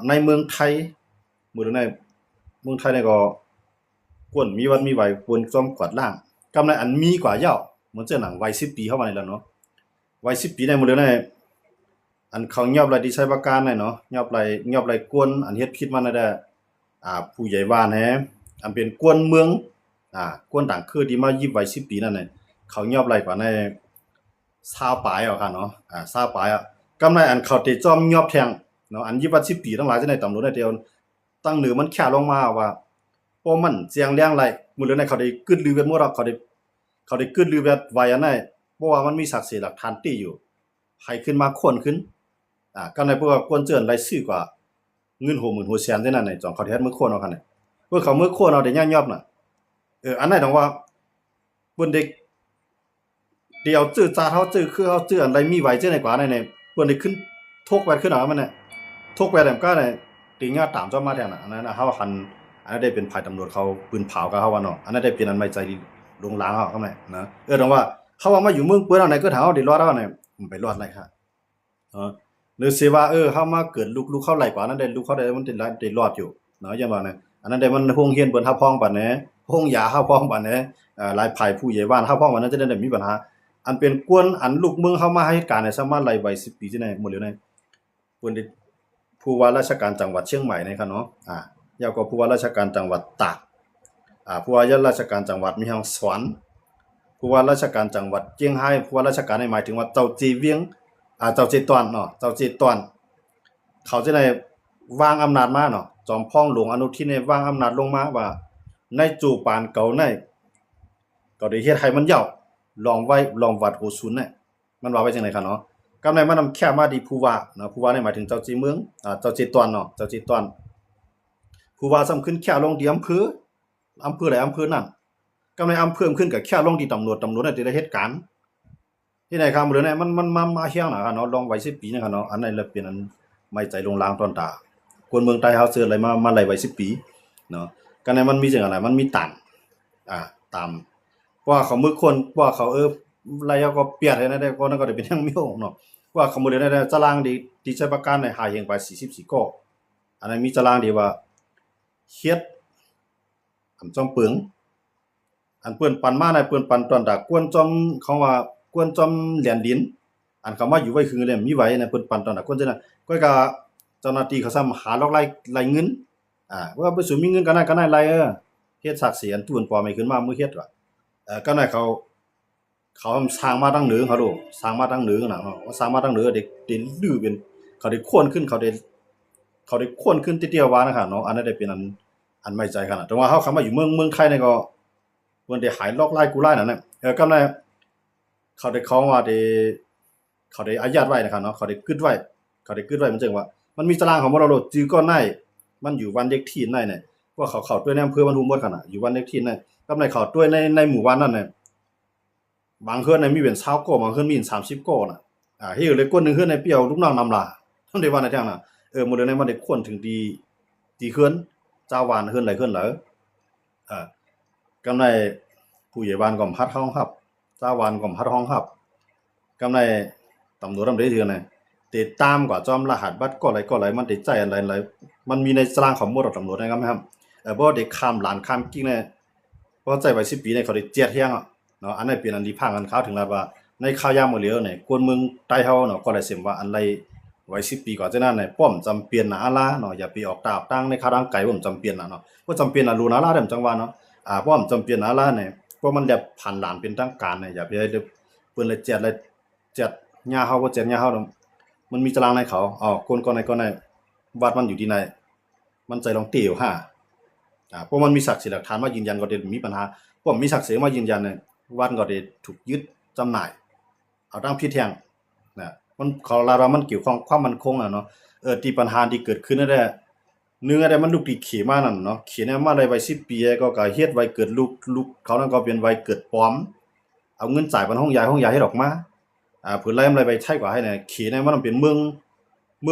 ในเมืองไทยมื้อในเมืองไทยนี่ก็กวนมีวัดมีไหวกวนจอมกวาดล้างกำไรอันมีกว่าเหย้าเหมือนเจ้าหนังวัย10ปีเข้ามานี่แล้วเนาะวัย10ปีในมื้อในอันเขายอบไรที่ใช้ประการได้เนาะยอบไรกวนอันเฮ็ดผิดมานั่นแหละผู้ใหญ่บ้านแฮอันเป็นกวนเมืองกวนต่างคือที่มายิบไว้10ปีนั่นน่ะเขายอบไรกว่าใน20ปลายเอาค่ะเนาะ20ปลายกำไรอันเขาติจอมยอบแทงเนาะอันยิบว่า10ปีทั้งหลายจังได๋ตำรวจได้เดียวตั้งเหนือมันแค่ลงมาว่าพอมันเจียงแรงไรมื้อนั้นเขาได้กึดลือเวทหมดเขาได้กึดลือเวทไว้อันนั้นเพราะว่ามันมีศักดิ์ศรีหลักฐานตี้อยู่ให้ขึ้นมาค้นขึ้นกำไรเพราะว่ากวนเจิ้นรายชื่อกว่าเงิน60,000หัวแสนเท่านั้นน่ะจองเขาแท้มื้อโคนเอาคั่นน่ะเพื่อเขามื้อโคนเอาได้ย่ายอบน่ะอันนั้นต้องว่าเพิ่นได้เดี๋ยวจื้อจาเฮาจื้อคือเฮาจื้ออันใดมีไหวจื้อไหนกว่านั่นน่ะเพิ่นได้ขึ้นทกแวดขึ้นเอามันน่ะทกแวดก็ได้ติงาตามเจ้ามาแท้น่ะอันนั้นน่ะเฮาคันอันนั้นได้เป็นภายตำรวจเขาปืนเผากับเฮาว่าเนาะอันนั้นได้เป็นอันไม่ใจดีลงล้างเฮาคั่นแหละนะต้องว่าเฮาว่ามาอยู่เมืองเปิ้นเอาไหนก็ถามเฮาได้รอดเอาไหนไปรอดไรครับหรือสิว่าเฮามาเกิดลูกเข้าไหลกว่านั้นได้ลูกเข้าได้มันได้รอดอยู่เนาะอย่างว่านะอันนั้นได้มันโรงเรียนเปิ้นฮับพ้องปานแหนโรงยาฮับพ้องปานแหนหลายภายผู้ใหญ่บ้านฮับพ้องปานนั้นจะได้มีปัญหาอันเป็นกวนอันลูกเมืองเข้ามาให้การในสามารถไล่ไว้10ปีจังได๋หมดแล้วนะเพิ่นได้ผู้ว่าราชการจังหวัดเชียงใหม่นะครับเนาะยาวกว่าผู้ว่าราชการจังหวัดตากผู้ว่าราชการจังหวัดแม่ฮ่องสอนผู้ว่าราชการจังหวัดเจียงไฮ้ผู้ว่าราชการนี่หมายถึงว่าเจ้าจีเวียงเจ้าจีตวนเนาะเจ้าจีตวนเขาจะได้วางอำนาจมาเนาะจอมพ่องหลวงอนุทินได้วางอำนาจลงมาว่าในจู่ปานเก่าในก็ได้เฮ็ดให้มันยาวลองไว้ลองวัดโหซุนน่ะมันว่าไว้จังได๋ครับเนาะกำไรมันนำแค่มาดีผู้ว่าเนาะผู้ว่านี่หมายถึงเจ้าจีเมืองเจ้าจีตวนเนาะเจ้าจีตวนผู้ว่าซ้ำขึ้นแค่ลงที่อำเภอใดอำเภอนั้นกำไรอำเภอขึ้นก็แค่ลงที่ตำรวจน่ะที่ได้เฮ็ดการที่ไหนครับมื้อนี้มันมาเฮียงน่ะเนาะลองไว้10ปีนะครับเนาะอันนั้นแหละเป็นอันไม่ใจลงลางตอนตาคนเมืองใต้เฮาเสิร์ชอะไรมาไล่ไว้10ปีเนาะกันนั้นมันมีจังอะไรมันมีตันตามว่าเขามือคนว่าเขาไล่ก็เปียดให้ได้ก็นั่นก็ได้เป็นยังมีโเนาะว่าเขามื้อนี้ได้ตารางดีใช้ประกันได้หาเฮงไป44ก้ออันนั้นมีตารางดีว่าเฮ็ดอำจอมปึงอันเปิ้นปันมาในเปิ้นปันตอนตากวนจอมเขาว่ากวนจอมเหรียญดินอันคำว่าอยู่ไว้คือเลยมีไว้ในเปิ้นปันตอนน่ะคนจังนั้นก็เจ้าหน้าที่เขาซ้ำหาลอกไล่เงินว่าบ่สูมีเงินกันได้ไล่เฮ็ดศักดิ์ศรีอันตู้อันปลอมให้ขึ้นมามื้อเฮ็ดว่าก็ได้เขาสร้างมาตั้งเหนือเขาดูสร้างมาตั้งเหนือน่ะเนาะสร้างมาตั้งเหนือเด็กดื้อเป็นเขาได้ค้นขึ้นเขาได้ค้นขึ้นติเตียวว่านะครับเนาะอันนั้นได้เป็นอันไม่ใจขนาดแต่ว่าเฮาคำว่าอยู่เมืองไทยนี่ก็เพิ่นได้หายลอกไล่กูไล่นั่นน่ะก็ได้เขาว่าได้อายัดไว้นะครับเนาะเขาได้กึดไว้มันจังว่ามันมีตารางของบ่เราโลดจื้อก่อนในมันอยู่วันเลขที่ในเนี่ยว่าเขาเข้าด้วยในอำเภอมันฮู้หมดคั่นน่ะอยู่วันเลขที่ในกำไรเข้าด้วยในหมู่บ้านนั้นน่ะบางเฮือนน่ะมีเป็น20ก้อบางเฮือนมี30ก้อน่ะเฮ็ดเลยคนนึงเฮือนในเปรี้ยวลูกน้องนำลามันได้ว่าในทางน่ะมื้อนั้นมันได้คนถึงที่เฮือนเจ้าวานเฮือนไหลเฮือนเหลอกำไรผู้ใหญ่บ้านก็พัดห้องครับเจ้าวานก็พัดห้องครับกำไรตำรวจได้เทื่อน่ะติดตามกว่าจอมรหัสบัตรก็อะไรมันติดใจอะไรมันมีในตารางของหมวดตำรวจนะครับบ่ได้ข้ามหลานข้ามกิ้งเนี่ยเพราะใจไว้10ปีเนี่ยเขาได้เจียดเฮียงเนาะอันนั้นเป็นอันที่พากันข่าวถึงแล้วว่าในข่าวยามมื้อเหลียวเนี่ยคนเมืองใต้เฮาเนาะก็ได้เสียมว่าอันไรไว้10ปีก่อนจังนั้นน่ะป้อมจำเป็นน่ะอะล่ะเนาะอย่าไปออกตาตั้งในข่าวทางไกลบ่จำเป็นน่ะเนาะบ่จำเป็นน่ะรู้นะล่ะเด้อจังว่าเนาะป้อมจำเป็นน่ะล่ะเนี่ยเพราะมันแบบผ่านหลานเป็นทางการเนี่ยอย่าไปเพิ่นเลยเจียดย่าเฮาบ่เจียดย่าเฮามันมีตารางในเขาคนก่อนไหนวัดมันอยู่ที่ไหนมันใจลองเตียวเพราะมันมีศักดิ์ศรีหลักฐานมายืนยันก็ได้มีปัญหาเพราะมีศักดิ์ศรีมายืนยันเนี่ยวัดก็ได้ถูกยึดจำหน่ายเอาตั้งผิดแท้งมันเขาลาว่ามันเกี่ยวข้องความมั่นคงเนาะที่ปัญหาที่เกิดขึ้นนั่นแหละเนื้อได้มันลูกติขี่มานั่นเนาะขี่เนี่ยมาได้ไว้10ปีก็เฮ็ดไว้เกิดลูกเขานั่นก็เป็นไว้เกิดปลอมเอาเงินจ่ายเป็นห้องยายให้ดอกมาเพิ่นไล่ไปใช่กว่าให้เนี่ยขี่เนี่ยมันเป็นเมือ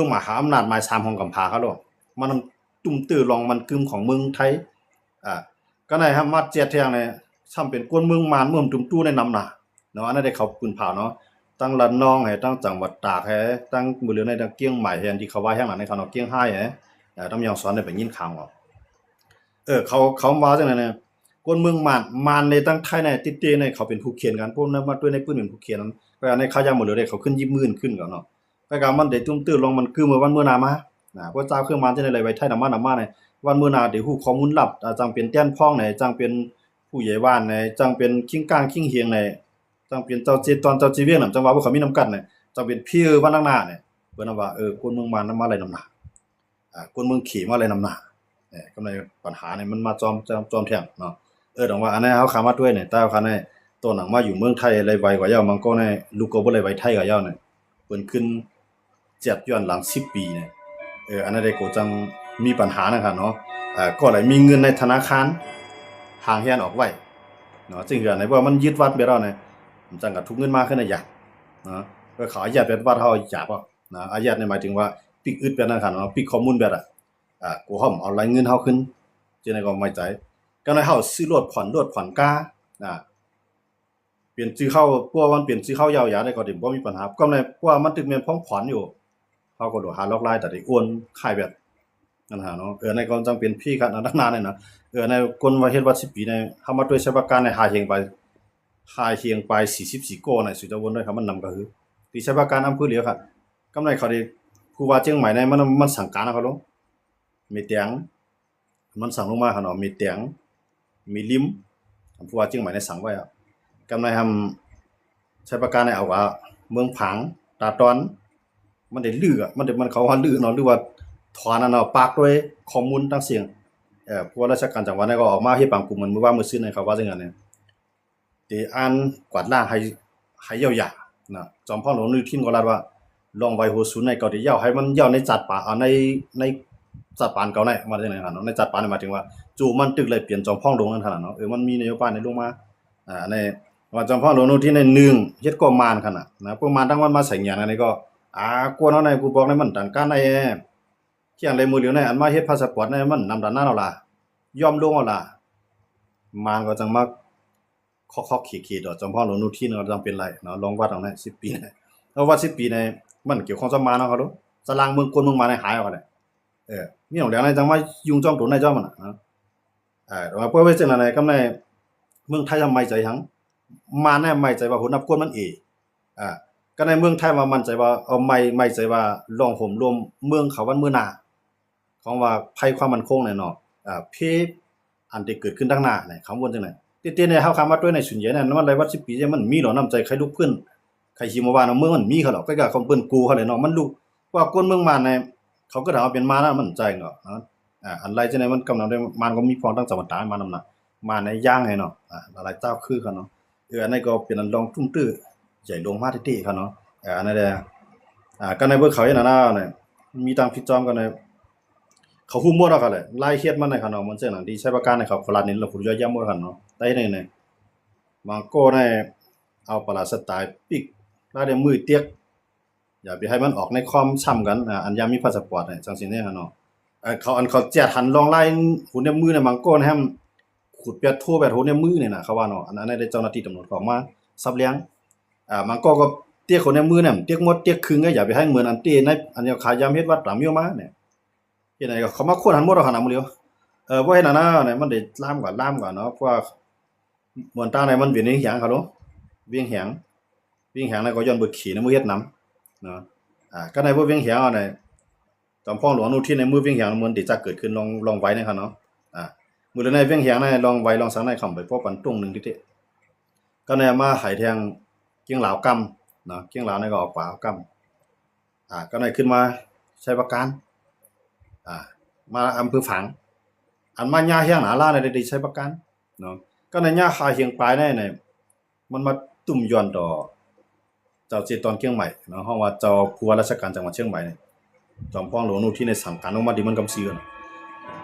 งมหาอำนาจหมาย3ของกำพาเขาโลมันตุ้มตื้อรองมันกึมของเมืองไทยก็ได้ครับมาเจียดแทงเนี่ยซ้ำเป็นกวนเมืองมารเมืองตุ้มตู้ในนำน่ะเนาะอันนั้นได้เขาปืนเผาเนาะ ตั้งระนองให้ตั้งจังหวัดตากให้ตั้งมื้อเหลือในตั้งเกียงใหม่แฮนที่เขาว่าแห่งหลังในเขาเนาะเกียงไฮ้ให้ตำยองสอนได้ไปยินข่าวเอาเขาว่าจังได๋เนี่ยคนเมืองมานในตั้งไทยในติเตในเขาเป็นผู้เขียนกันพวกนั้นมาด้วยในปื้นเป็นผู้เขียนนั้นก็ในข่าวยามมื้อเหลือได้เขาขึ้น20,000ขึ้นก็เนาะก็กะมันได้ตุ้มตื้อลงมันคือเมื่อวันมื้อหน้ามาพระเจ้าเครื่องมาจังได๋เลยไว้ไทยนำมาเนี่ยวันมื้อหน้าได้ฮู้ข้อมูลลับจังเป็นแต้นพ้องไหนจังเป็นผู้ใหญ่บ้านไหนจังเป็นคิงก้างคิงเฮียงไหนจังเป็นเจ้าเจตอนเจ้าจีเวียงนำจังว่าพวกเขามีนำกันเนี่ยจังเป็นพี่วันข้างหน้าเนี่ยเพิ่นว่าคนเมืองมานำมาอะไรนำหน้าคนเมืองขี่มาอะไรนำหน้าก็เลยปัญหาเนี่ยมันมาจอมแท้งเนาะดอกว่าอันนั้นเฮาเข้ามาด้วยเนี่ยแต่ว่าคันนี้ตัวหนังมาอยู่เมืองไทยเลยไวกว่าเย้ามันก็ในลูกก็บ่เลยไวไทยกว่าเย้าเนี่ยเปิ้นขึ้น7ย้อนหลัง10ปีเนี่ยอันนั้นได้ก็จังมีปัญหานะครับเนาะก็เลยมีเงินในธนาคารห่างเฮียนออกไว้เนาะจึงเหือในว่ามันยึดวัดไปแล้วเนี่ยมันจังก็ทุกเงินมาขึ้นน่ะอยากเนาะก็เขาอายัดเป็นวัดเฮาอยากบ่นะอายัดนี่หมายถึงว่าปิกอึดแบบนั้นครับเนาะปิกข้อมูลแบบกูฮ้อมเอารายเงินเฮาขึ้นจังได๋ก็ไม่ใจก็เลยเฮาซื้อรถผ่อนกาเปลี่ยนชื่อเข้าเพราะว่ามันเปลี่ยนชื่อเข้ายาวๆได้ก็ดิบ่มีปัญหาก็ในเพราะว่ามันถึกแม่นพ้องผ่อนอยู่เฮาก็โดดหาล็อกไลน์แต่ได้โอนค่ายแบบนั่นหาเนาะในก็จังเป็นพี่กันอันนานเนี่ยนะในคนว่าเฮ็ดวัด10ปีในเฮามาด้วยใช้ประกันในหาเฮงไป44โกในสุจะวนด้วยครับมันนำก็คือที่ใช้ประกันอำเภอเหลียวครับกำไรเขาได้ผู้ว่าเชียงใหม่ในมันสั่งการเขาลงมีเตียงมันสั่งลงมาครับเนาะมีเตียงมีลิมผู้ว่าเชียงใหม่ได้สั่งไว้ครับกำไรทำใช้ประกันในเอาว่าเมืองผังตาตอนมันได้ลือมันเขาว่าลือเนาะหรือว่าถอนอันเนาะปากด้วยข้อมูลทั้งเสียงผู้ว่าราชการจังหวัดนั้นก็ออกมาเฮ็ดบางกลุ่มมันมื้อว่ามื้อซื่อนี่เขาว่าจังซั่นเนี่ยที่อ่านกวาดล้างให้ยาวๆนะจอมพลหลวงนิทินก็รัดว่าลองไว้โหศูนย์ในเก่าที่ยาวให้มันยาวในจัดป่าในจัดปานเก่าในมาจังได๋ครับเนาะในจัดปานนี่หมายถึงว่าจู่มันตึกเลยเปลี่ยนจอมพลหลวงนั่นคั่นน่ะเนาะมันมีนโยบายในลงมาในว่าจอมพลหลวงนิทินใน1เฮ็ดก็มานคั่นน่ะนะพวกมานทั้งวันมาใส่หยังอันนี้ก็กวนเอาในกูบอกในมันตันการในเที่ยงเลยมือเหลียวในอันมาเฮ็ดพาสปอร์ตในมันนำดันหน้าเอาล่ะยอมลงเอาล่ะมานก็จังมาเคาะๆขีดๆดอกจอมพลหลวงนิทินก็จังเป็นไรเนาะลองวัดเอาใน10ปีในเอาวัด10ปีในมันเกี่ยวข้องกับมานเนาะเขาดูสลางเมืองคนเมืองมานในหายเอาได้มีของแล้วในจังว่ายุงจ้องตัวในจ้อมันน่ะเนาะว่าเพื่อไว้จังนั้นในกำในเมืองไทยทำไมใจหังมาแน่ไม่ใจว่าหัวนับกวนมันก็ในเมืองไทยว่ามั่นใจว่าเอาไม่ใจว่าลองห่มรวมเมืองเขาวันมื้อหน้าของว่าภัยความมั่นคงเนี่ยเนาะเพอันที่เกิดขึ้นทางหน้าเนี่ยคำวนจังได๋ติๆเนี่ยเฮาคำว่าด้วยในสุนใหญ่นั่นมันเลยว่า10ปีมันมีหรอน้ำใจใครลุกขึ้นใครสิมาว่าเนาะเมืองมันมีเขาหรอกก็ของเพิ่นกูเขาเลยเนาะมันรู้ว่าคนเมืองมานเนี่ยเขาก็ถามว่าเป็นมานะมันใจเนาะอันไรจังได๋มันกำลังได้มันก็มีพรทั้งสมรรถมานำน่ะมาในย่างให้เนาะหลายเจ้าคือเขาเนาะอันนี้ก็เป็นอันลองตุ้มตื้อใหญ่ลงมาติๆเขาเนาะอันนั้นแหละก็ในเบิ่งเขาอย่างนั้นน่ะมีตามพิจอมกันในเขาฮู้หมดแล้วเขาแหละรายเฮ็ดมันในเขาเนาะมันจังนั้นที่ใช้ประกันให้เขาโคราชนี่แล้วผู้ย่อยย่ำหมดเขาเนาะแต่นี่บางก็ได้เอาปลาสไตล์ปิกแล้วได้มือเตียกอย่าไปให้มันออกในคอมช้ำกันอันยามมีพาสปอร์ตเนี่ยจังซี่เนี่ยเขาเนาะเขาแจกหันลองไล่หูในมือในบางก็ให้มันขุดเปียดทั่วแบบโหในมือนี่น่ะเขาว่าเนาะอันนั้นได้เจ้าหน้าที่ตำรวจเขามาซับเลี้ยงบางก็เตี้ยคนในมือเนี่ยเตี้ยหมดเตี้ยครึ่งก็อย่าไปให้เหมือนอันเตี้ยในอันนี้ขายามเฮ็ดวัดตามอยู่มาเนี่ยเฮ็ดไหนก็เขามาโคตรหันหมดเอาขนาดมื้อเดียวบ่เฮ็ดอันนั้นเนี่ยมันได้ลามกว่าเนาะเพราะว่าม่วนตาในมันเวียนในหยังเขาเนาะเวียงแหงแล้วก็ย้อนเบิดขี้ในมือเฮ็ดนำเนาะก็ในบ่เวียงแหงเอาเนี่ยจอมพลหลวงอนุทินในมือเวียงแหงมันที่จะเกิดขึ้นลองไว้นะครับเนาะมื้อในเวียงแหงในลองไว้ลองสังในคำไปพบกันตรงนึงติก็เนี่ยมาไห้แทงเกียงหลาวกำเนาะเกียงหลาวนี่ก็ออกป่ากำก็ได้ขึ้นมาใช้ประกันมาอำเภอฝางอันมาย่าเฮียงหนาลาได้ใช้ประกันเนาะก็ในย่าคาเฮียงปลายเนี่ยมันมาตุ่มย้อนต่อเจ้าเจตอนเชียงใหม่เนาะเฮาว่าเจ้าผู้ว่าราชการจังหวัดเชียงใหม่เนี่ยจอมพลหลวงอนุทินในสั่งการออกมาที่มันกำซื่อ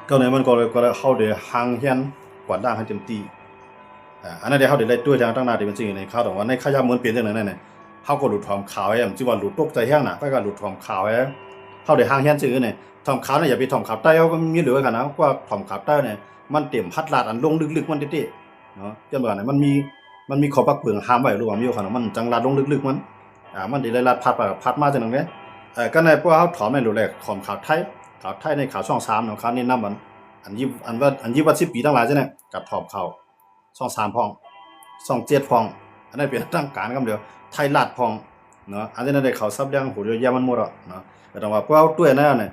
ก็เนี่ยมันก็เลยเฮาได้ห่างเฮียนกวาดล้างให้เต็มที่อันนั้นเดี๋ยวเฮาได้ไล่ด้วยทางตั้งหน้าที่มันสิอยู่ในข่าวตรงว่าในขยะเหมือนเปลี่ยนจังนั้นน่ะเฮาก็หลุดความข่าวไอ้จิว่าหลุดตกใจแฮงน่ะก็หลุดความข่าวไอ้เฮาได้ห่างเฮียนซื่อเนี่ยถ่อมข่าวน่ะอย่าไปถ่อมข่าวใต้เฮาก็มีเหลือคั่นนะว่าถ่อมข่าวใต้เนี่ยมันเต็มพัดลาดอันลงลึกๆมันติเนาะจังว่าน่ะมันมีขอปักเปลืองห้ามไว้หรือว่ามีอยู่คั่นมันจังลาดลงลึกๆมัน มันได้ลัดพัดมาจังนั้นเด้ก็ในพวกเฮาถอมในรู้แลของข่าวไทยในข่าวช่อง3เนาะข่าวนี้นำอันว่า10ปีทั้งหลายจังได๋กับถอมข่าวช่อง3พ้องช่อง7พ้องอันนั้นเป็นทางการคำเดียวไทยรัฐพ้องเนาะอันนั้นได้ข่าวซับเรื่องโหเยอะแยะมันหมดเนาะก็ต้องว่าพวกเฮาด้วยนั่นน่ะ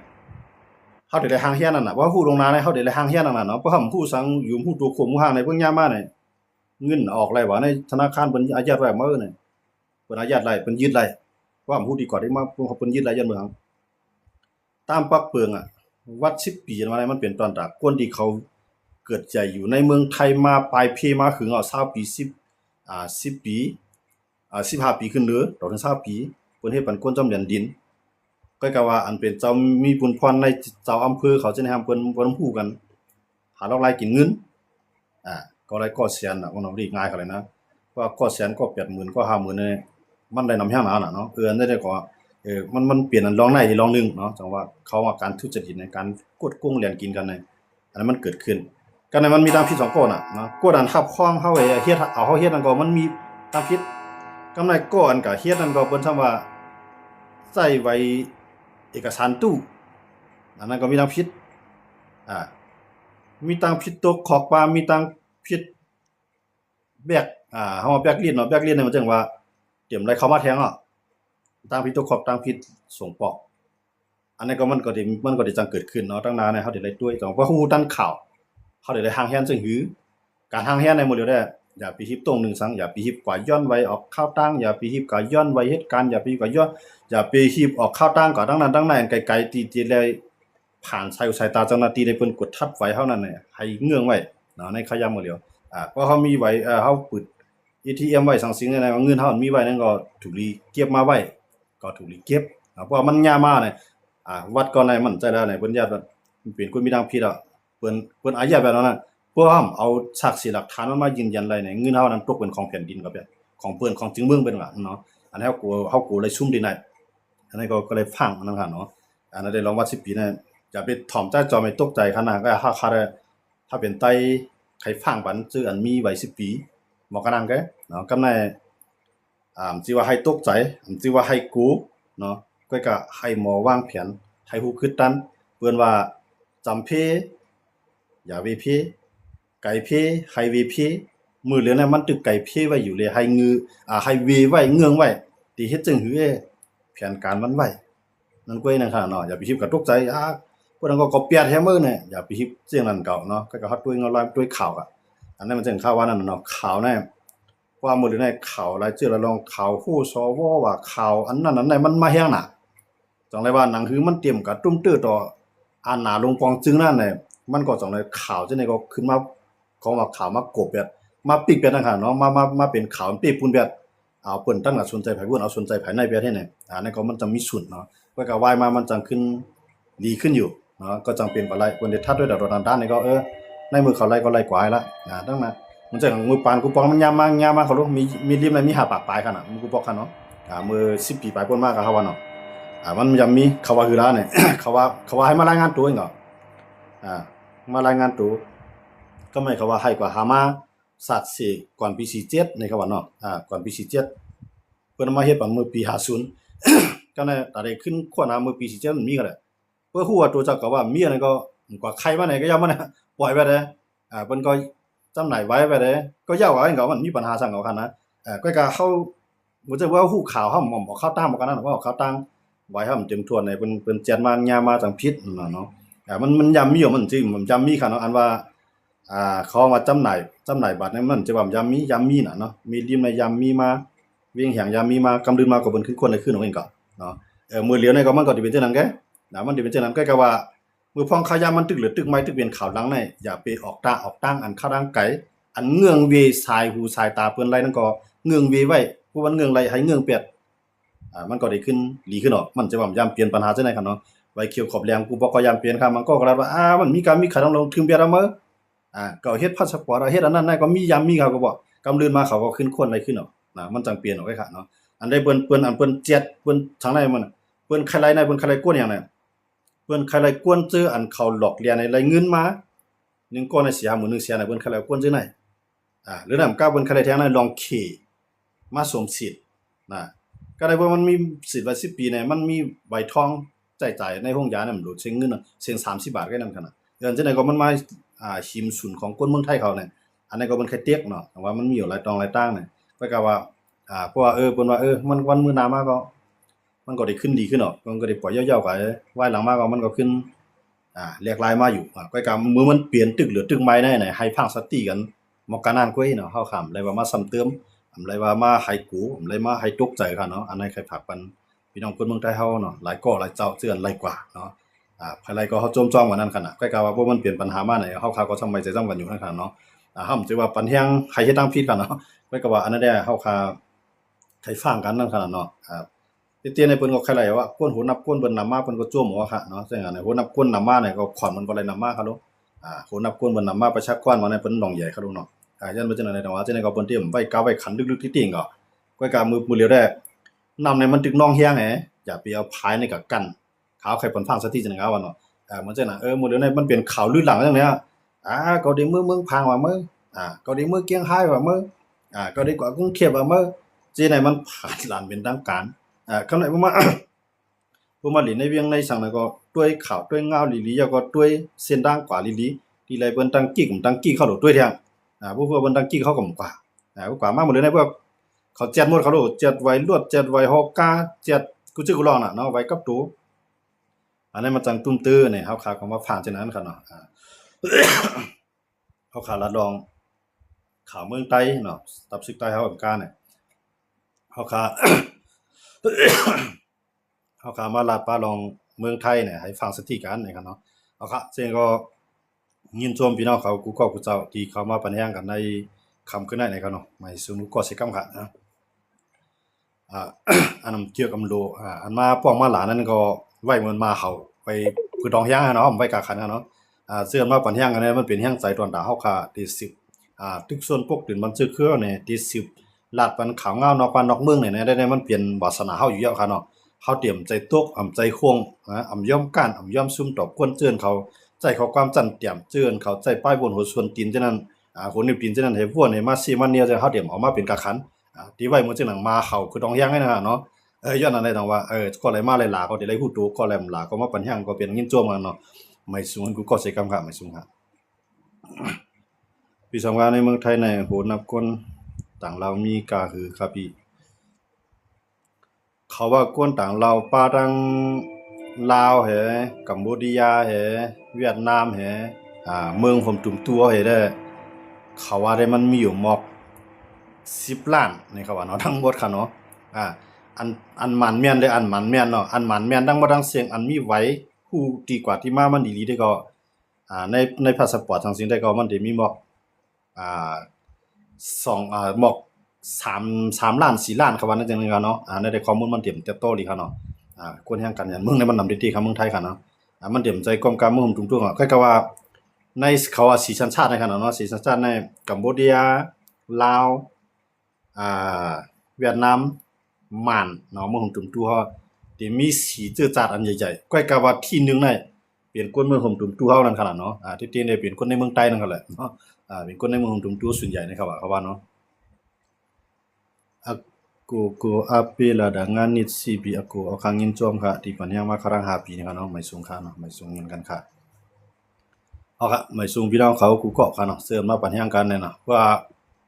เฮาได้ห่างเฮียนนั่นน่ะว่าฮู้ลงนาในเฮาได้ห่างเฮียนนั่นน่ะเนาะเพราะเฮาฮู้สังอยู่ฮู้ตัวโคมฮู้ห่างในเพิ่นยามมาเนี่ยเงินออกไลว่าในธนาคารเพิ่นอายัดไว้มื้อนี่เพิ่นอายัดไว้เพิ่นยึดไว้ว่าฮู้ดีกว่าได้มาเพิ่นยึดไว้ยันเมืองตามปักเปิงวัด10ปีมามันเป็นตอนตากคนที่เขาเกิดใจอยู่ในเมืองไทยมาปลายเพมาถึง20ปี10ปี15ปีขึ้นเด้อต่อถึง20ปีเพิ่นเฮ็ดปันคนจำเรียนดินก็ว่าอันเป็นเจ้ามีบุญพรในเจ้าอำเภอเขาจะแนะนำเพิ่นฮู้กันหาลอกลายกินเงินก็ได้ก็แสนน่ะมันบ่ง่ายเขาเลยนะว่าก็แสนก็80,000ก็50,000นี่มันได้นำแฮงน่ะเนาะนั่นได้ก็มันเปลี่ยนอันรองในที่รองนึงเนาะจังว่าเขาว่าการทุจริตในการกดโกงเรียนกินกันเนี่ยอันนั้นมันเกิดขึ้นก็ในมันมีตามผิด2ข้อน่ะเนาะกดอันทับข้องเฮาเฮ็ดเอาเฮาเฮ็ดนั่นก็มันมีตามผิดกำไรก็อันก็เฮ็ดนั่นก็เพิ่นทำว่าใส่ไว้เอกสารตู้อันนั้นก็มีตามผิดอ่ามีตามผิดตกขอกปลามีตามผิดแบกเฮาว่าแบกเรียนเนาะแบกเรียนนี่มันจังว่าเตรียมอะไรเข้ามาแทงตามผิดตกขอบตามผิดส่งปอกอันนี้ก็มันก็ได้จังเกิดขึ้นเนาะตั้งนานเนี่ยเฮาได้ด้วยจังว่าฮู้ทันข่าวเฮาได้ห่างแฮนซึ่งหือการห่างแฮนในหมดแล้วอย่าไปฮิบตรงนึงสังอย่าไปฮิบกว่าย้อนไว้ออกข้าวตั้งอย่าไปฮิบกว่าย้อนไว้เหตุการณ์อย่าไปกว่าย้อนอย่าไปฮิบออกข้าวตั้งกว่าตั้งนั้นไกลๆตีๆเลยผ่านสายตาเจ้าหน้าที่ได้เพิ่นกดทับไว้เฮานั่นน่ะให้เงื่องไว้เนาะในขยามหมดแล้วเพราะเฮามีไว้เฮาปึด ATM ไว้สังสิงนั่นเงินเฮามีไว้นั่นก็ถูกลีเก็บมาไว้ก็ถูกลีเก็บเพราะมันยามมาเนี่ยวัดก่อนไหนมั่นใจแล้วเนี่ยเพิ่นญาติว่าเป็นคนมีทางผิดเพิ่นอายัดไว้แล้วนั่นพวกเฮาเอาสักษิหลักฐานมันมายืนยันเลยเนี่ยเงินเฮานั้นตกเป็นของแผ่นดินก็แบบของเพิ่นของจึงเมืองเป็นว่าเนาะอันนี้เฮากูเลยซุ่มดีไหนอันนี้ก็เลยฟังนั่นค่ะเนาะอันนั้นได้ลองว่า10ปีเนี่ยอย่าไปถ่อมใจจอไม่ตกใจขนาดก็ถ้าเป็นไตใครฟังปันชื่ออันมีไว้10ปีหมอกะนังแกเนาะกำในสิว่าให้ตกใจสิว่าให้กูเนาะก็ให้หมอวางแผนให้ฮู้คิดตันเปิ้นว่าจำเพอย่าเวเพไก่เพให้เวเพมื้อเหลือนั้นมันตึกไก่เพไว้อยู่เลยให้งือให้เวไว้เงืองไว้ที่เฮ็ดจังหือแผนการมันไว้นั่นก็นั่นค่ะเนาะอย่าไปคิดกับตกใจพวกนั้นก็เปียดแฮมื้อเนี่ยอย่าไปคิดเสียงนั้นเก่าเนาะก็ฮัดด้วยเงาลอยด้วยข่าวอันนั้นมันจังข่าวว่านั่นเนาะข่าวแน่ว่ามื้อนี้ข่าวรายชื่อละลองข่าวฮู้สวว่าข่าวอันนั้นมันมาแฮงน่ะจังได๋ว่าหนังหือมันเตรียมกับตุ้มตื้อต่อหน้าลงปองจึงนั่นมันก็จังได๋ข่าวจังได๋ก็ขึ้นมาของว่าข่าวมากบแบบมาปิกแบบนั้นค่ะเนาะมาเป็นข่าวเปปุนแบบเปิ้นตั้งสนใจไผบ่เอาสนใจภายในแบบนี้นั่นก็มันจะมีสุดเนาะก็วายมามันจังขึ้นดีขึ้นอยู่เนาะก็จังเป็นบ่ไล่เปิ้นได้ทัดด้วยดอกด้านนี่ก็ในมือเขาไล่ก็ไล่กว่าให้ละตั้งมามันจังมือปานกูปองมันยามมาเขารู้มีริมมีหาปากปลายคั่นน่ะมือกูปอกคั่นเนาะมือ10ปีปลายเปิ้นมาก็เฮาว่าเนาะมันยังมีเขาว่าคือละเนี่ย เขาว่าให้มารายงานตัวเองเหรอมารายงานตัวก็ไม่เขาว่าให้กว่าหามาสัตว์สิก่อนปี47นี่เขาว่าเนาะก่อนปี47เพิ่นมาเฮ็ดปันมื้อปี50ก็ได้ตาได้ขึ้นขั้วหน้ามื้อปี47มันมีก็แหละเพื่อฮู้ว่าตัวเจ้าก็ว่ามีอันนั้นก็กว่าใครมาไหนก็ยามมันปล่อยไว้เด้เพิ่นก็จำหน่ายไว้ไว้เด้ก็ยาวว่าอันก็มันมีปัญหาซั่นก็คั่นนะก็เฮาบ่จะว่าฮู้ข่าวเฮาหม่อมข่าวตามบ่กันนั้นว่าข่าวตังไว้เฮาเต็มทวนให้เพิ่นแจ้งมายามมาจังผิดนั่นเนาะมันยามมีอยู่มันสิมันยามมีคั่นเนาะอันว่าเขามาจำหน่ายบัตรนั้นมันจะว่ายามมีน่ะเนาะมีริมในยามมีมาเวียงแหงยามมีมากำลืนมาก็เบิ่นขึ้นคนได้ขึ้นเอาเองก็เนาะมื้อเหลียวนี่ก็มันก็สิเป็นจังนั้นแกมันสิเป็นจังนั้นก็ว่ามื้อพองขายามมันตึกหรือตึกไม้ตึกเป็นข่าวหลังในอย่าไปออกตั้งอันข้าร่างไกอันเงื่องเวสายหูสายตาเปิ้นไรนั่นก็เงื่องเวไว้ผู้วันเงื่องไรให้เงื่องเปียดมันก็ได้ขึ้นดีขึ้นเนาะมันจะว่ายามเปลี่ยนปัญหาจังได๋คั่นเนาะไว้เขียวขอบแรงกูบ่ก็ยามเปลี่ยนครับมันก็กลายว่ามันมีการมีขัดลงถึงเปียดเอามื้อก็เฮ็ดพาสปอร์ตเฮ็ดอันนั้นก็มียามมีเขาก็บ่กำลืนมาเขาก็ขึ้นคนได้ขึ้นเนาะมันจังเปลี่ยนเอาไว้ค่ะเนาะอันใดเปิ้นอันเปิ้นเจ็ดเปิ้นทางไหนมันเปิ้นใครไรในเปิ้นใครไรกวนหยังน่ะเปิ้นใครไรกวนซื้ออันเขาหลอกเรียนในไรเงินมา1ก้อนเสียมื้อนึงเสียน่ะเปิ้นใครไรกวนซื้อไหนหรือนำกาเปิ้นใครไรแทงในลองขี่มาสวมสิทธิ์ ก็ได้ว่ามันมีสิทธิ์ไว้10ปีเนี่ยมันมีใบทองจ่ายในโรงยาเนี่ยมันโดดเซ็งเงินน่ะเซ็ง30บาทแค่นั้นคั่นน่ะเดือนจังได๋ก็มันมาชิมศูนย์ของคนเมืองไทยเขาเนี่ยอันนั้นก็มันแค่เตียกเนาะแต่ว่ามันมีอยู่หลายตองหลายต่างเนี่ยก็กะว่าเพราะว่าเพิ่นว่ามันวันมื้อหน้ามาก็มันก็ได้ขึ้นดีขึ้นเนาะมันก็ได้ปล่อยยาวๆไปวันหลังมาก็มันก็ขึ้นแหลกหลายมาอยู่ก็กะมื้อมันเปลี่ยนตึกเหลือตึกใหม่แน่ไหนให้พังสติกันมอกกะนานกว่าเนาะเฮาข้ามเลยว่ามาซ้ำเติมเลยว่ามาให้กูเลยมาให้ตกใจค่ะเนาะอันนั้นใครผลักปันพี่น้องคนเมืองไทยเฮาเนาะหลายก่อหลายเจ้าเตือนหลายกว่าเนาะภายไลก็เฮาโจมจ้องว่านั้นคั่นน่ะใกล้ๆว่าบ่มันเปลี่ยนปัญหามาไหนเฮาคาก็ทำไมใจจ้ำกันอยู่นั่นคั่นเนาะเฮาถือว่าปันแฮงใครเฮ็ดตามผิดกันเนาะใกล้ก็ว่าอันนั้นแหละเฮาคาไทฟังกันนั่นคั่นเนาะเตียนให้เพิ่นก็ใครไหลว่ากวนโหนับกวนเพิ่นนำมาเพิ่นก็จ้วมเอาค่ะเนาะซึ่งอันนั้นโหนับกวนนำมาเนี่ยก็ขอนมันก็เลยนำมาครับลูกโหนับกวนเพิ่นนำมาประชากรมาเนี่ยเพิ่นหนองใหญ่ครับลูกเนาะยันว่าจังได๋แต่ว่าจังได๋ก็เพิ่นเตรียมไว้กาไว้ขันลึกๆที่ติ่งก็ก้อยกามือเหลียวได้นำเนี่ยมันตึกน้องเฮียงแหอย่าไปเอาพายในกับกันขาวใครเพิ่นฟังซะที่จังได๋ว่าเนาะมันจังนั้นมือเหลียวเนี่ยมันเป็นข่าวลื่นหลังจังได๋ก็ดีเมืองพังว่ามื้อก็ดีเมืองเกียงไฮ้ว่ามื้อก็ดีกว่ากรุงเทพว่ามื้อจีไหนมันผ่านหลานเป็นทางการคำไหนบ่มา พวกมาหลินในเวียงในสังแล้วก็ด้วยข่าวด้วยเงาหลีๆแล้วก็ด้วยเส้นด่างกว่าหลีๆที่ไรเปิ้นตั้งกี้ผมตั้งกี้เข้าโดดด้วยแท้พวกเปิ้นตั้งกี้เข้าก็กว่าพวกกว่ามาหมดเลยนะพวกเขาแจ็ดหมดเขาโดดแจ็ดไว้ลวดแจ็ดไว้ฮอกกาแจ็ดกูชื่อกูร้องน่ะเนาะไว้กับตูอันนั้นมันจังตุ้มตื้อนี่เฮาขาของมาผ่านจังนั้นคั่นเนาะเฮาขาลัดลองข่าวเมืองไต้เนาะตับศึกใต้เฮากับกาเนี่ยเฮาขา เฮาก็มาลาดปลาลองเมืองไทยเนี่ยให้ฟังสติกันนะครับเนาะเอาค่ะซึ่งก็ยินชมพี่น้องเขากูก็กูเจ้าที่เข้ามาปัญญากันในค่ำคืนนี้นะครับเนาะไม่สนุกก็สิกำค่ะนะอันนั้นเกี่ยวกับโลอันมาป้องมาหลานนั้นก็ไว้เหมือนมาเฮาไปพือดองเฮียงเนาะไว้กะขันเนาะเสื้อมาปัญญากันเนี่ยมันเป็นเฮียงใจตอนดาเฮาค่ะที่10ตึกส่วนปกตื่นมันซื้อเครือเนี่ยที่10ลาดปันขาวเงานอกบ้านนอกเมืองเนี่ยได้มันเปลี่ยนวาสนาเฮาอยู่แล้วค่ะเนาะ เฮาเตรียมใจตกใจควงย่อมก้านย่อมซุ่มตอบกวนเจือนเขาใจเขาความจันเตรียมเจือนเขาใจป้ายบนหัวส่วนตีนฉะนั้นคนนิ้วตีนฉะนั้นให้พวกนี่มาสิมาเนี่ยจะเฮาเตรียมออกมาเป็นกะขันที่ไว้มื้อจังหนังมาเข้าคือต้องเฮียงให้นะเนาะย้อนนั้นได้ต้องว่าก็เลยมาเลยหลาก็ได้เลยฮู้ตูก็แลมหลาก็มาปัญญาก็เป็นงินจ้วมกันเนาะไม่สูงกูก็ใช้กำค่ะไม่สูงค่ะปีสงการในเมืองไทยในโหนับคนต่างเรามีกาหือครับพี่ เขาว่ากวนต่างเราวปาดังลาวแหกัมพูชาแหเวียดนามแหเมืองผมตุ่มตัวแหได้เขาว่าได้มันมีอยู่หมอก10ล้านนี่เขาว่าเนาะทั้งหมดค่ะเนาะอ่าอันหมันแม่นได้อันหมันแม่นเนาะอันหมันแม่นทั้งบ่ทั้งเสียงอันมีไว้ผู้ดีกว่าที่มามันอีหลีได้ก็ในพาสปอร์ตทั้งสิ้นได้ก็มันได้มีหมอกอ่า สองหมอก3ล้าน4ล้านเขาว่านั่นจังซี่ครับเนาะได้ข้อมูลมันเต็มเต็มโตดีครับเนาะคนแห่งกันหยังเมืองในมันนำดีๆครับเมืองไทยครับเนาะมันเต็มใจกรมการเมืองทุ่งๆคล้ายๆว่าในเขาว่า4สัญชาตินะครับเนาะ4สัญชาติในกัมพูชาลาวอ่าเวียดนามม่านเนาะเมืองทุ่งๆเฮาที่มีสีจื้อจาดอันใหญ่ๆคล้ายๆว่าที่หนึ่งในเป็นคนเมืองทุ่งๆเฮานั่นขนาดเนาะที่จริงเนี่ยเป็นคนในเมืองใต้นั่นก็แหละเนาะเป็นคนในเมืองทุ่งๆส่วนใหญ่นะครับว่าเขาว่าเนาะ Aku apela dengan nit CB aku akan nginjom ka di panjang makarang happy ni kanไม่สูงค่ะเนาะไม่สูงเงินกันค่ะเอาค่ะไม่สูงพี่น้องเขากูเกาะค่ะเนาะเสริมมาปัญญากันเนี่ยเนาะว่า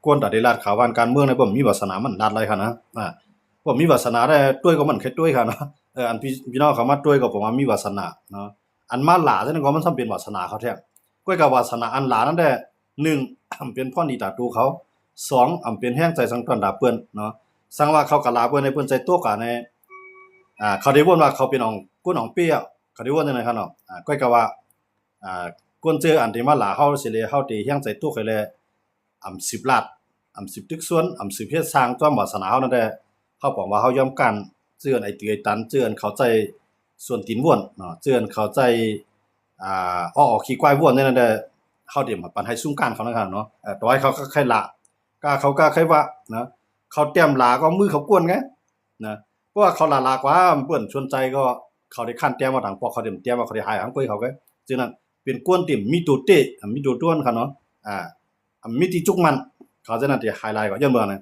กวนตัดได้ลาดข่าววันการเมืองในบ่มีวาสนามันลาดไรค่ะนะบ่มีวาสนาได้ด้วยก็มันแค่ด้วยค่ะเนาะอันพี่น้องเขามาด้วยก็ผมว่ามีวาสนาเนาะอันมาหลาจังก็มันซ้ํเป็นวาสนาเขาแท้ก้อยกับวาสนาอันหลานั่นได้1อำเป็นพ่อนี่ตาตูเขา2อำเป็นแห้งใจสังตอนดาเปิ้นเนาะสังว่าเขาก็ลาเปิ้นให้เปิ้นใจตัวกันในเขาได้วนว่าเขาเป็นกุ้นเปี้ยเขาได้วนจังได๋ครับเนาะก้อยก็ว่าก้นเจออันที่มาหลาเฮาสิเลยเฮาที่แห้งใจตัวเขาเลย10ล้าน10ตึกส่วน10เฮ็ดสร้างตัววาสนาเฮานั่นแหละเฮาบอกว่าเฮายอมกันเจือนไอ้เตื้อยตันเจือนเข้าใจส่วนตีนว่นเนาะเจือนเข้าใจอ้อขี้ควายว่นนั่นแหละเฮาเดี๋ยวมาปันให้ซุ่มกันเขานะครับเนาะต่อให้เขาก็ใครละเขาก็ใครว่านะเขาเตรียมหลาก็มือเขากวนไงนะเพราะว่าเขาหลากว่าเปิ้นชวนใจก็เขาได้คั่นแต้มมาทางปอกเขาเตรียมว่าเขาได้หายหังกวยเขาก็ฉะนั้นเป็นกวนติ่มมีตัวเตะมีตัวต้วนครับเนาะมีที่จุกมันเขาฉะนั้นที่ไฮไลท์ก็ย้อนเบิ่งนะ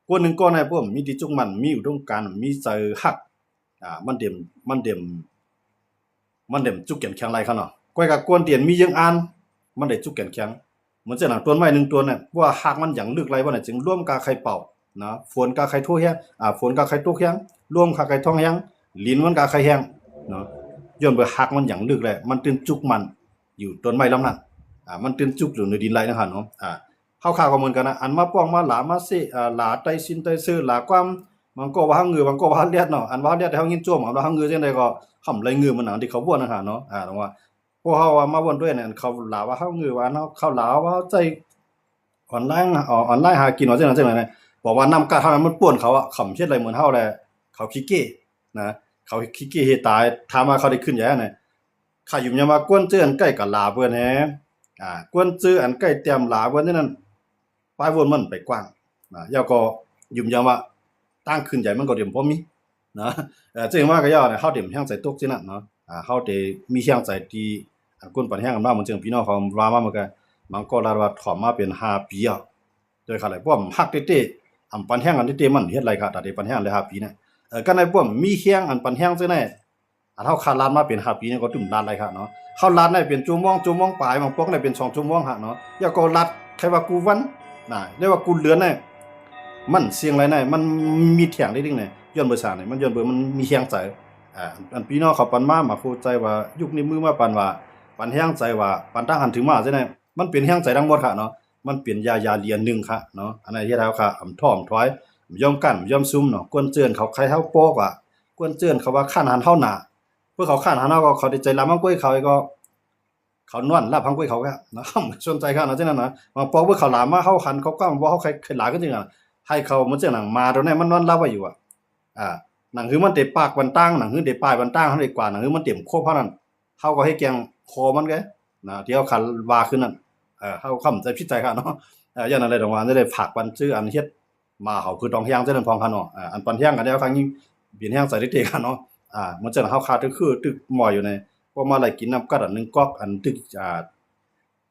กวนหนึงก็ในพวกมีที่จุกมันมีอุดมการณ์มีใจฮักมันเด่มจุกแก่นแข็งไรคั่นเนาะก้อยกับกวนเตียนมียังอ่านมันได้จุกแก่นแข็งเหมือนเจ้าหนังต้นไม้หนึ่งตัวเนี่ยว่าหากมันอย่างลึกไรว่าเนี่ยจึงร่วมกาไข่เป่านะฝนกาไข่ทั่วแห้งฝนกาไข่ตกแห้งร่วมกาไข่ท้องแห้งลิ้นมันกาไข่แห้งเนาะย้อนไปหักมันอย่างลึกเลยมันตื่นจุกมันอยู่ต้นไม้ลำนั้นมันตื่นจุกอยู่ในดินไรนะครับเนาะข้าวก็เหมือนกันนะอันมาป้องมาหลามาซิหลาไตซินไตซื่อหลาความมันก็ว่าเงือมันก็ว่าเลียดเนาะอันว่าเลียดเฮายินจ้วมเอาเงือจังได๋ก็คำไรเงือมันหนังที่เขาบ่นนะครับเนาะตรงว่าพวกเฮามาบ่นด้วยเนี่ยเขาหลาว่าเฮาเงือว่าเนาะเขาหลาว่าใจออนไลน์ออนไลน์หากินว่าจังนั้นจังนั้นบอกว่านำกะเท่านั้นมันป่วนเขาขำเฮ็ดไรเหมือนเฮาแหละเขาขี้เก้นะเขาขี้เก้เฮ็ดตายถามว่าเขาได้ขึ้นใหญ่ไหนข้าอยู่ยามว่ากวนเจืออันใกล้กับลาเพิ่นแฮกวนเจืออันใกล้เตรียมลาเพิ่นนั้นปลายวนมันไปกว้างแล้วก็ยุ่มยามว่าตั้งขึ้นใหญ่มันก็เดี๋ยวบ่มีนะจึงว่าก็ย่อเนี่ยเฮาเดี๋ยวแฮงใจตกจังนั้นเนาะเฮาได้มีแฮงใจที่กวนปันแฮงกันมาเหมือนจังพี่น้องเขาว่ามาเหมือนกันมันก็ลาว่าถอมมาเป็น5ปีอ่ะโดยเขาเลยป้อมฮักเต้ๆปันแฮงอันเต้ๆมันเฮ็ดไรค่ะแต่ได้ปันแฮงเลย5ปีเนี่ยกันได้ป้อมมีแฮงอันปันแฮงจังได๋เฮาคาดลานมาเป็น5ปีเนี่ยก็ตึมลานไรค่ะเนาะเฮาลานได้เป็นชั่วโมงปลายบางพวกได้เป็น2ชั่วโมงฮะเนาะอย่าก็ลัดใครว่ากูวันเรียกว่ากูเลือนเนี่ยมันเสียงไรเนี่ยมันมีเถียงได้ดิ่งเนี่ยย้อนเบอร์3เนี่ยมันย้อนเบอร์มันมีแฮงใจอันพี่น้องเขาปันมาเข้าใจว่ายุคนี้มือมาปันว่าปันแฮงใจว่าปันทหารถึงมาจังได๋มันเป็นแฮงใจทั้งหมดค่ะเนาะมันเป็นยาเรียนนึงค่ะเนาะอันนั้นเฮ็ดให้เฮาค่ะท่อมถอยยอมกั้นยอมซุ่มเนาะกวนเจือนเขาใครเฮาโปกว่ากวนเจือนเขาว่าค้านหันเฮาหน้าเพื่อเขาค้านหันเฮาก็เขาได้ใจลำมังก้อยเขาก็เขานวนลาบพังก้อยเขาก็เนาะสนใจค่ะเนาะจังนั้นนะมาปอกเพื่อเขาหลามมาเฮาหันเขาก็บ่เฮาใครหลากันจังอ่ะให้เขามันจังหนังมาตรงนี้มันนอนลาไว้อยู่หนังคือมันเตะปากบันตั้งหนังคือเตะปลายบันตั้งเฮาได้กว่าหนังคือมันเต็มโคบเท่านั้นเฮาก็ให้แกงคอมันไงนะที่เฮาคันว่าขึ้นนั่นเฮาคำใจผิดใจค่ะเนาะอย่างนั้นเลยดอกว่าจะได้ฝากวันชื่ออันเฮ็ดมาเฮาคือดองเฮียงจังนั้นพองค่ะเนาะอันปันเฮียงกันแล้วครั้งนี้เปลี่ยนเฮียงใส่เด็กๆค่ะเนาะมันจังเฮาขาดคือตึกหมออยู่ในพอมาไล่กินน้ำกัดอันนึงก๊อกอันตึก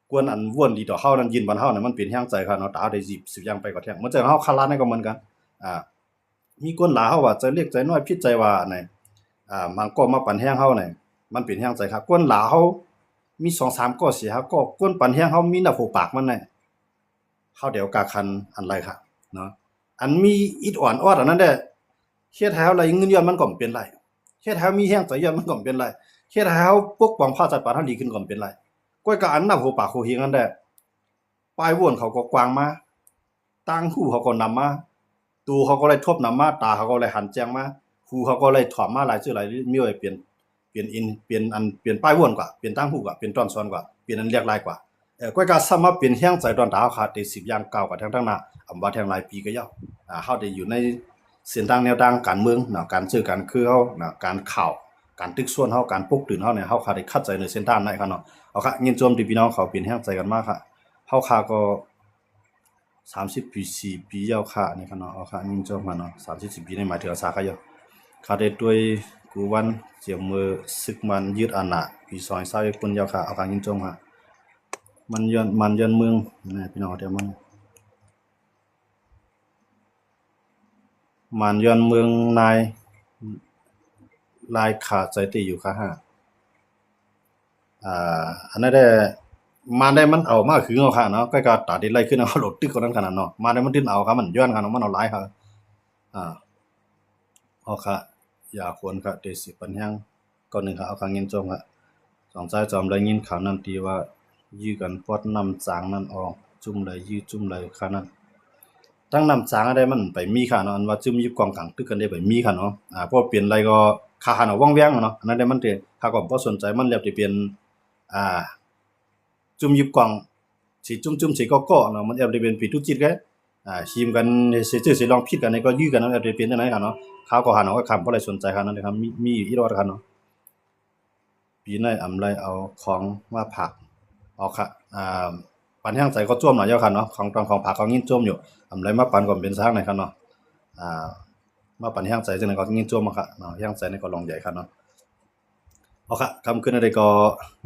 กวนอันวนดีต่อเฮานั้นยินบันเฮานั้นมันเปลี่ยนเฮียงใจค่ะเนาะตาได้10อย่างไปก็แท้งมันจังเฮาคาลาในก็เหมือนกันมีคนหลายเฮาว่าใจเล็กใจน้อยผิดใจว่าไหนมันก็มาปันแฮงเฮานี่มันเป็นแฮงใจครับคนหลาเฮามี2-3ข้อเสียก็คนปันแฮงเฮามีหน้าผูกปากมันน่ะเฮาเดี๋ยวกาคันอันไรค่ะเนาะอันมีอิดอ่อนออดอันนั้นแหละเฮ็ดให้เฮาไรเงินย้อนมันก็บ่เป็นไรเฮ็ดให้เฮามีแฮงใจย้อนมันก็บ่เป็นไรเฮ็ดให้เฮาปกป้องภาษาปานเฮาดีขึ้นก็บ่เป็นไรก้อยก็อันหน้าผูกปากโหเฮงอันแหละปลายวนเขาก็กวางมาต่างหูเขาก็นำมาตูเขาก็เลยทบนำมาตาเขาก็เลยหันแจงมาหูเขาก็เลยถอมมาหลายชื่อหลายมีไว้เปลี่ยนเปลี่ยนอันเปลี่ยนป้ายวนกว่าเปลี่ยนต่างหูกว่าเปลี่ยนตอนซ้อนกว่าเปลี่ยนอันเรียกลายกว่าก้อยก็ซ้ำมาเปลี่ยนแฮงใจตอนตาขาดได้10อย่างเก่ากว่าทั้งหน้าอำว่าแทงหลายปีก็ยาวเฮาได้อยู่ในเส้นทางแนวทางการเมืองเนาะการซื้อการคือเฮาเนาะการข่าวการตึกส่วนเฮาการปลุกตื่นเฮาเนี่ยเฮาขาดได้คัดใจในเส้นทางนั้นครับเนาะเอาค่ะยินชมที่พี่น้องเขาเปลี่ยนแฮงใจกันมากค่ะเฮาค่าก็30ปี4ปียาวค่ะนี่ค่ะเนาะเอาค่ะยินจบมาเนาะ30 4ปีนี่หมายถึงสาขะยาวค่ะได้ด้วยกูวันเจียมมือศึกมันยืดอานะปีซอย21คนยาวค่ะเอาค่ะยินจบค่ะมันย้อนเมืองนะพี่น้องเดี๋ยวมันย้อนเมืองนายลายขาใจติอยู่ค่ะอันนั้นได้มาได้มันเอามาคือเอาค่ะเนาะก็ตาได้ไล่ขึ้นเอารถตึกคนนั้นขนาดเนาะมาได้มันดิ้นเอาครับมันย้อนค่ะเนาะมันเอาหลายค่ะอ่าเอาค่ะอย่าควรค่ะได้สิปัญญังก่อนหนึ่งค่ะเอาค่ะยินจงค่ะสองใจจอมได้ยินข่าวนั้นตีว่ายื้อกันปอดน้ำจางนั้นออกจุ่มเลยยื้อจุ่มเลยค่ะนั้นตั้งน้ำจางได้มันไปมีค่ะเนาะอันว่าจุ่มอยู่กองกลางตึกกันได้ไปมีค่ะเนาะเพราะเปลี่ยนอะไรก็ค่าหันเอาว่องแว้งเนาะอันนั้นได้มันเตข้าก็บ่สนใจมันแล้วสิเป็นอ่า จุ่มยิบกล่องสิจุ่มๆสิก็เนาะมันแอบได้เป็นปีตุจิตแกชิมกันสิจื้อสิลองผิดกันนี่ก็ยื้อกันเนาะแอบได้เป็นจังได๋ครับเนาะข่าวก็หาเนาะก็คำบ่ได้สนใจครับนั่นเลยครับมีอยู่อีรอดครับเนาะปีในอำไลเอาของมาผักเอาค่ะปันแห้งใจก็จ้วมหน่อยเจ้าค่ะเนาะของผักก็งิ้นจ้วมอยู่อำไลมาปันก็เป็นซากไหนครับเนาะอ่ามาปันแห้งใจจังได๋ก็งิ้นจ้วมอะค่ะเนาะแห้งใจนี่ก็ลองใหญ่ครับเนาะเอาค่ะคำขึ้นอะไรก็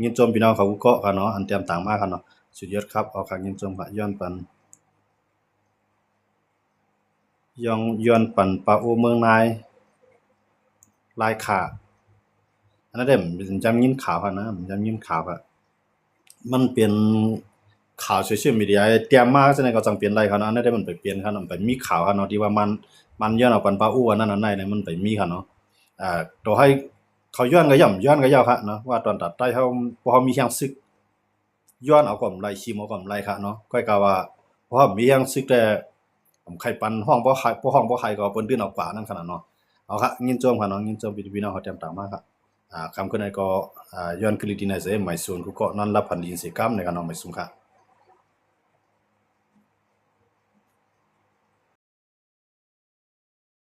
ยินจมพี่น้องเขาก็ค่ะเนาะอันเตรียมต่างมากค่ะเนาะสุดยอดครับเอาค่ะยินจมค่ะย้อนปัน ยองยวนปันปาอูเมืองนายลายขาอันนั้นได้ผมจำยินข่าวค่ะนะผมจำยินข่าวค่ะมันเป็นข่าวโซเชียลมีเดียเตรียมมาจังได๋ก็จังเปลี่ยนได้ค่ะเนาะอันนั้นได้มันไปเปลี่ยนค่ะมันไปมีข่าวค่ะเนาะที่ว่ามันย้อนเอาปันปาอูอันนั้นอันใดเนี่ยมันไปมีค่ะเนาะตัวให้เขาย้อนก็ย้อนค่ะเนาะว่าตอนตัดใต้เฮาพอเฮามีแรงสึกย้อนเอากำไรชิมเอากำไรค่ะเนาะค่อยกะว่าพอเฮามีแรงสึกแต่ใครปันห้องบ่ใครบ่ห้องบ่ใครก็เปิ้นตื่นเอากว่านั่นขนาดเนาะเอาค่ะยินจมค่ะเนาะยินจมพี่น้องเขาเตรียมตามมาค่ะคำขึ้นในก็ย้อนคลิปที่ไหนเสหมายส่วนกูก็นอนรับพันดินสิกรรมในกันเนาะหมายสูงค่ะ